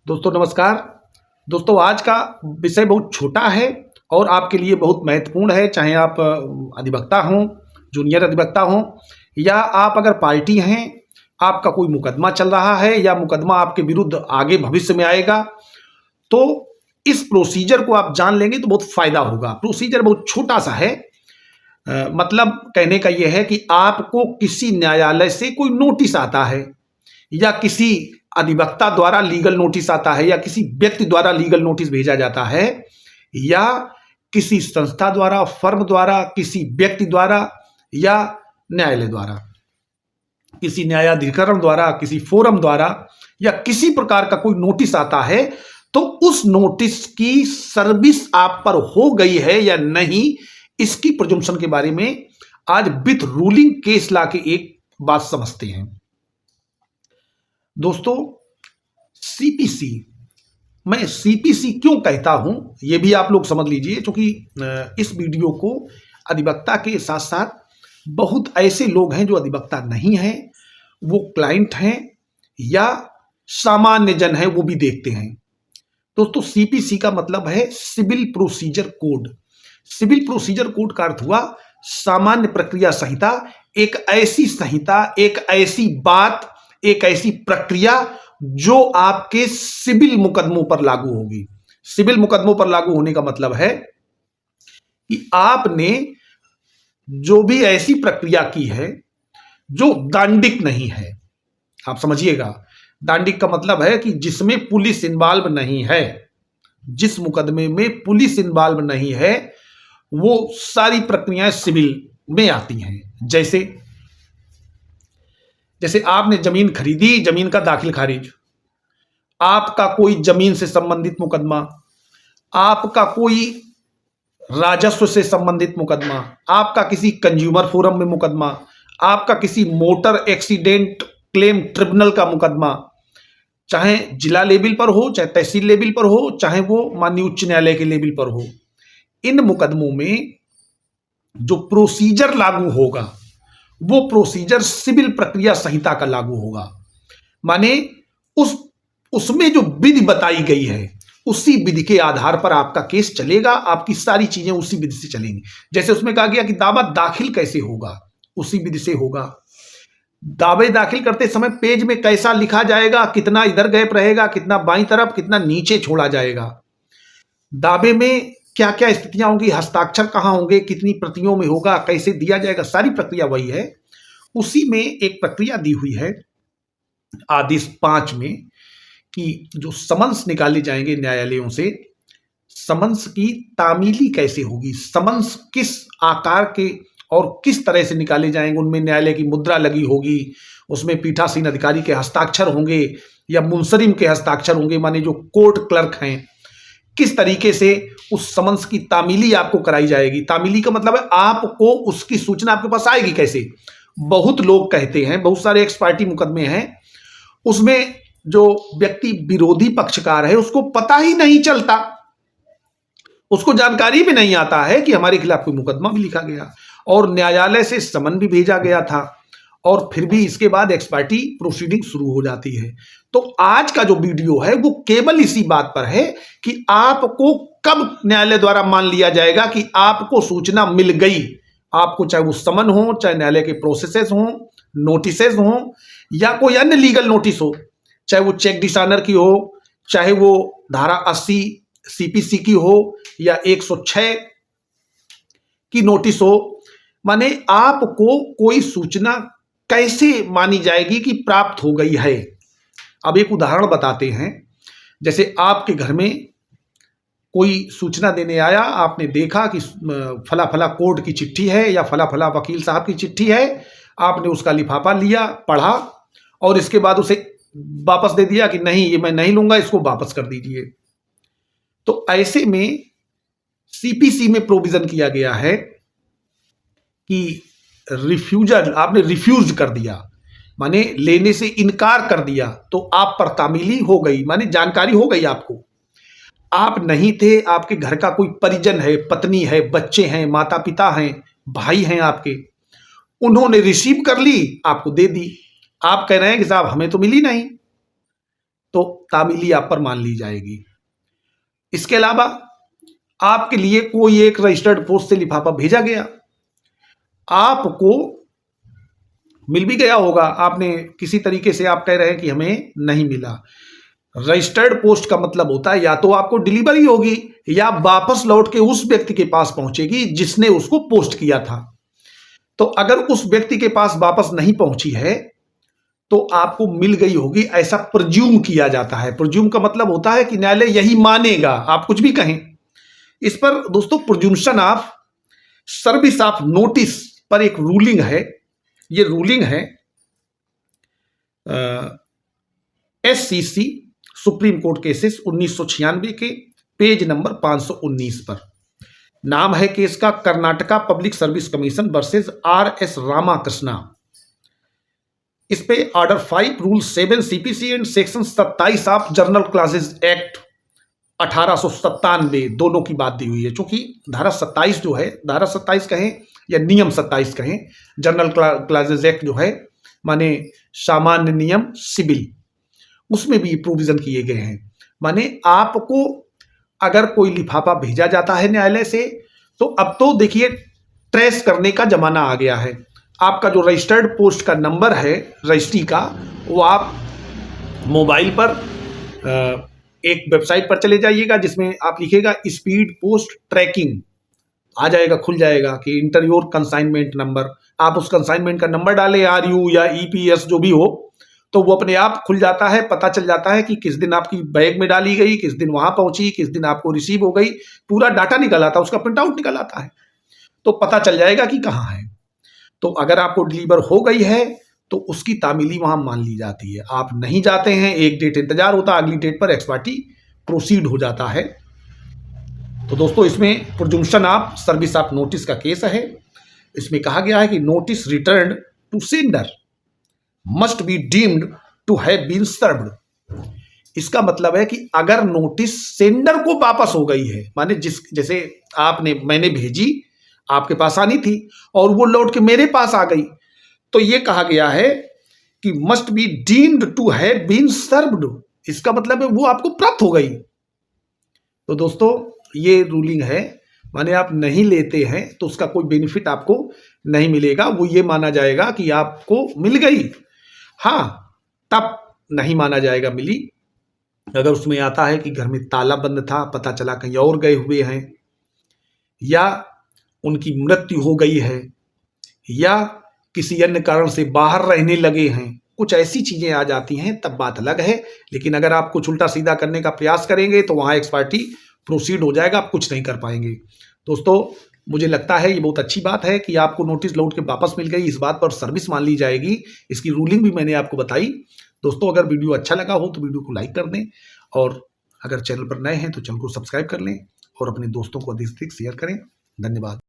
दोस्तों नमस्कार। दोस्तों आज का विषय बहुत छोटा है और आपके लिए बहुत महत्वपूर्ण है। चाहे आप अधिवक्ता हों, जूनियर अधिवक्ता हों, या आप अगर पार्टी हैं, आपका कोई मुकदमा चल रहा है या मुकदमा आपके विरुद्ध आगे भविष्य में आएगा, तो इस प्रोसीजर को आप जान लेंगे तो बहुत फायदा होगा। प्रोसीजर बहुत छोटा सा है। मतलब कहने का यह है कि आपको किसी न्यायालय से कोई नोटिस आता है या किसी अधिवक्ता द्वारा लीगल नोटिस आता है या किसी व्यक्ति द्वारा लीगल नोटिस भेजा जाता है या किसी संस्था द्वारा, फर्म द्वारा, किसी व्यक्ति द्वारा या न्यायालय द्वारा, किसी न्यायाधिकरण द्वारा, किसी फोरम द्वारा या किसी प्रकार का कोई नोटिस आता है, तो उस नोटिस की सर्विस आप पर हो गई है या नहीं, इसकी प्रिजम्पशन के बारे में आज विथ रूलिंग केस ला के एक बात समझते हैं। दोस्तों सीपीसी, मैं सीपीसी क्यों कहता हूं यह भी आप लोग समझ लीजिए, क्योंकि इस वीडियो को अधिवक्ता के साथ साथ बहुत ऐसे लोग हैं जो अधिवक्ता नहीं हैं, वो क्लाइंट हैं या सामान्य जन हैं, वो भी देखते हैं। दोस्तों सीपीसी का मतलब है civil procedure code. Civil procedure code का अर्थ हुआ सामान्य प्रक्रिया संहिता। एक ऐसी संहिता, एक ऐसी बात, एक ऐसी प्रक्रिया जो आपके सिविल मुकदमों पर लागू होगी। सिविल मुकदमों पर लागू होने का मतलब है कि आपने जो भी ऐसी प्रक्रिया की है जो दांडिक नहीं है। आप समझिएगा, दांडिक का मतलब है कि जिसमें पुलिस इन्वॉल्व नहीं है, जिस मुकदमे में पुलिस इन्वॉल्व नहीं है, वो सारी प्रक्रियाएं सिविल में आती हैं। जैसे आपने जमीन खरीदी, जमीन का दाखिल खारिज, आपका कोई जमीन से संबंधित मुकदमा, आपका कोई राजस्व से संबंधित मुकदमा, आपका किसी कंज्यूमर फोरम में मुकदमा, आपका किसी मोटर एक्सीडेंट क्लेम ट्रिब्यूनल का मुकदमा, चाहे जिला लेवल पर हो, चाहे तहसील लेवल पर हो, चाहे वो माननीय उच्च न्यायालय के लेवल पर हो, इन मुकदमों में जो प्रोसीजर लागू होगा वो प्रोसीजर सिविल प्रक्रिया संहिता का लागू होगा। माने उसमें जो विधि बताई गई है उसी विधि के आधार पर आपका केस चलेगा, आपकी सारी चीजें उसी विधि से चलेंगी। जैसे उसमें कहा गया कि दावा दाखिल कैसे होगा, उसी विधि से होगा। दावे दाखिल करते समय पेज में कैसा लिखा जाएगा, कितना इधर गैप रहेगा, कितना बाईं तरफ, कितना नीचे छोड़ा जाएगा, दावे में क्या क्या स्थितियां होंगी, हस्ताक्षर कहां होंगे, कितनी प्रतियों में होगा, कैसे दिया जाएगा, सारी प्रक्रिया वही है। उसी में एक प्रक्रिया दी हुई है आदेश 5 में कि जो समन्स निकाले जाएंगे न्यायालयों से, समन्स की तामीली कैसे होगी, समन्स किस आकार के और किस तरह से निकाले जाएंगे, उनमें न्यायालय की मुद्रा लगी होगी, उसमें पीठासीन अधिकारी के हस्ताक्षर होंगे या मुंसरिम के हस्ताक्षर होंगे, माने जो कोर्ट क्लर्क हैं, किस तरीके से उस समन्स की तामीली आपको कराई जाएगी। तामीली का मतलब है आपको उसकी सूचना आपके पास आएगी कैसे। बहुत लोग कहते हैं, बहुत सारे एक्स पार्टी मुकदमे हैं, उसमें जो व्यक्ति विरोधी पक्षकार है उसको पता ही नहीं चलता, उसको जानकारी भी नहीं आता है कि हमारे खिलाफ कोई मुकदमा भी लिखा गया और न्यायालय से समन भी भेजा गया था, और फिर भी इसके बाद एक्स पार्टी प्रोसीडिंग शुरू हो जाती है। तो आज का जो वीडियो है वो केवल इसी बात पर है कि आपको कब न्यायालय द्वारा मान लिया जाएगा कि आपको सूचना मिल गई। आपको चाहे वो समन हो, चाहे न्यायालय के प्रोसेसेस हो, नोटिसेस हो, या कोई अन्य लीगल नोटिस हो, चाहे वो चेक डिसऑनर की हो, चाहे वो धारा 80 सीपीसी की हो या 106 की नोटिस हो, माने आपको कोई सूचना कैसे मानी जाएगी कि प्राप्त हो गई है। अब एक उदाहरण बताते हैं। जैसे आपके घर में कोई सूचना देने आया, आपने देखा कि फला फला कोर्ट की चिट्ठी है या फला फला वकील साहब की चिट्ठी है, आपने उसका लिफाफा लिया, पढ़ा और इसके बाद उसे वापस दे दिया कि नहीं ये मैं नहीं लूंगा, इसको वापस कर दीजिए। तो ऐसे में सीपीसी में प्रोविजन किया गया है कि रिफ्यूजल, आपने रिफ्यूज कर दिया, माने लेने से इनकार कर दिया, तो आप पर तामीली हो गई, माने जानकारी हो गई आपको। आप नहीं थे, आपके घर का कोई परिजन है, पत्नी है, बच्चे हैं, माता पिता हैं, भाई हैं आपके, उन्होंने रिसीव कर ली, आपको दे दी। आप कह रहे हैं कि साहब हमें तो मिली नहीं, तो तामीली आप पर मान ली जाएगी। इसके अलावा आपके लिए कोई एक रजिस्टर्ड पोस्ट से लिफाफा भेजा गया, आपको मिल भी गया होगा, आपने किसी तरीके से आप कह रहे हैं कि हमें नहीं मिला। रजिस्टर्ड पोस्ट का मतलब होता है या तो आपको डिलीवरी होगी या वापस लौट के उस व्यक्ति के पास पहुंचेगी जिसने उसको पोस्ट किया था। तो अगर उस व्यक्ति के पास वापस नहीं पहुंची है तो आपको मिल गई होगी, ऐसा प्रज्यूम किया जाता है। प्रज्यूम का मतलब होता है कि न्यायालय यही मानेगा, आप कुछ भी कहें। इस पर दोस्तों प्रोज्यूम्पशन ऑफ सर्विस ऑफ नोटिस पर एक रूलिंग है, ये रूलिंग है SCC सुप्रीम कोर्ट केसेस 1996 के पेज नंबर 519 पर। नाम है केस का Karnataka public service commission versus RS Ramakrishna. इस पे order 5 rule 7 CPC and section 27 of journal classes act 1897 दोनों की बात दी हुई है। चूंकि धारा 27 जो है, धारा 27 कहें या नियम 27 कहें, जर्नल क्लासेस एक्ट जो है माने सामान्य नियम सिविल, उसमें भी प्रोविजन किए गए हैं। माने आपको अगर कोई लिफाफा भेजा जाता है न्यायालय से तो अब तो देखिए ट्रेस करने का जमाना आ गया है। आपका जो रजिस्टर्ड पोस्ट का नंबर है रजिस्ट्री का, वो आप मोबाइल पर एक वेबसाइट पर चले जाइएगा जिसमें आप लिखिएगा स्पीड पोस्ट ट्रैकिंग, आ जाएगा, खुल जाएगा कि इंटर योर कंसाइनमेंट नंबर। आप उस कंसाइनमेंट का नंबर डालें, RU या EPS जो भी हो, तो वो अपने आप खुल जाता है। पता चल जाता है कि किस दिन आपकी बैग में डाली गई, किस दिन वहां पहुंची, किस दिन आपको रिसीव हो गई, पूरा डाटा निकल आता है, उसका प्रिंट आउट निकल आता है, तो पता चल जाएगा कि कहाँ है। तो अगर आपको डिलीवर हो गई है तो उसकी तामीली वहां मान ली जाती है। आप नहीं जाते हैं, एक डेट इंतजार होता है, अगली डेट पर एक्स पार्टी प्रोसीड हो जाता है। तो दोस्तों इसमें presumption of service of notice का केस है। इसमें कहा गया है कि notice return to sender must be deemed to have been served. इसका मतलब है कि अगर नोटिस सेंडर को वापस हो गई है, माने जैसे मैंने भेजी, आपके पास आनी थी और वो लौट के मेरे पास आ गई, तो ये कहा गया है कि must be deemed to have been served. इसका मतलब है वो आपको प्राप्त हो गई। तो दोस्तों ये रूलिंग है, माने आप नहीं लेते हैं तो उसका कोई बेनिफिट आपको नहीं मिलेगा, वो ये माना जाएगा कि आपको मिल गई। हाँ, तब नहीं माना जाएगा मिली अगर उसमें आता है कि घर में ताला बंद था, पता चला कहीं और गए हुए हैं, या उनकी मृत्यु हो गई है, या किसी अन्य कारण से बाहर रहने लगे हैं, कुछ ऐसी चीजें आ जाती हैं, तब बात अलग है। लेकिन अगर आप कुछ उल्टा सीधा करने का प्रयास करेंगे तो वहां एक्स पार्टी प्रोसीड हो जाएगा, आप कुछ नहीं कर पाएंगे। दोस्तों मुझे लगता है ये बहुत अच्छी बात है कि आपको नोटिस लौट के वापस मिल गई, इस बात पर सर्विस मान ली जाएगी। इसकी रूलिंग भी मैंने आपको बताई। दोस्तों अगर वीडियो अच्छा लगा हो तो वीडियो को लाइक कर दें, और अगर चैनल पर नए हैं तो चैनल को सब्सक्राइब कर लें और अपने दोस्तों को अधिक से अधिक शेयर करें। धन्यवाद।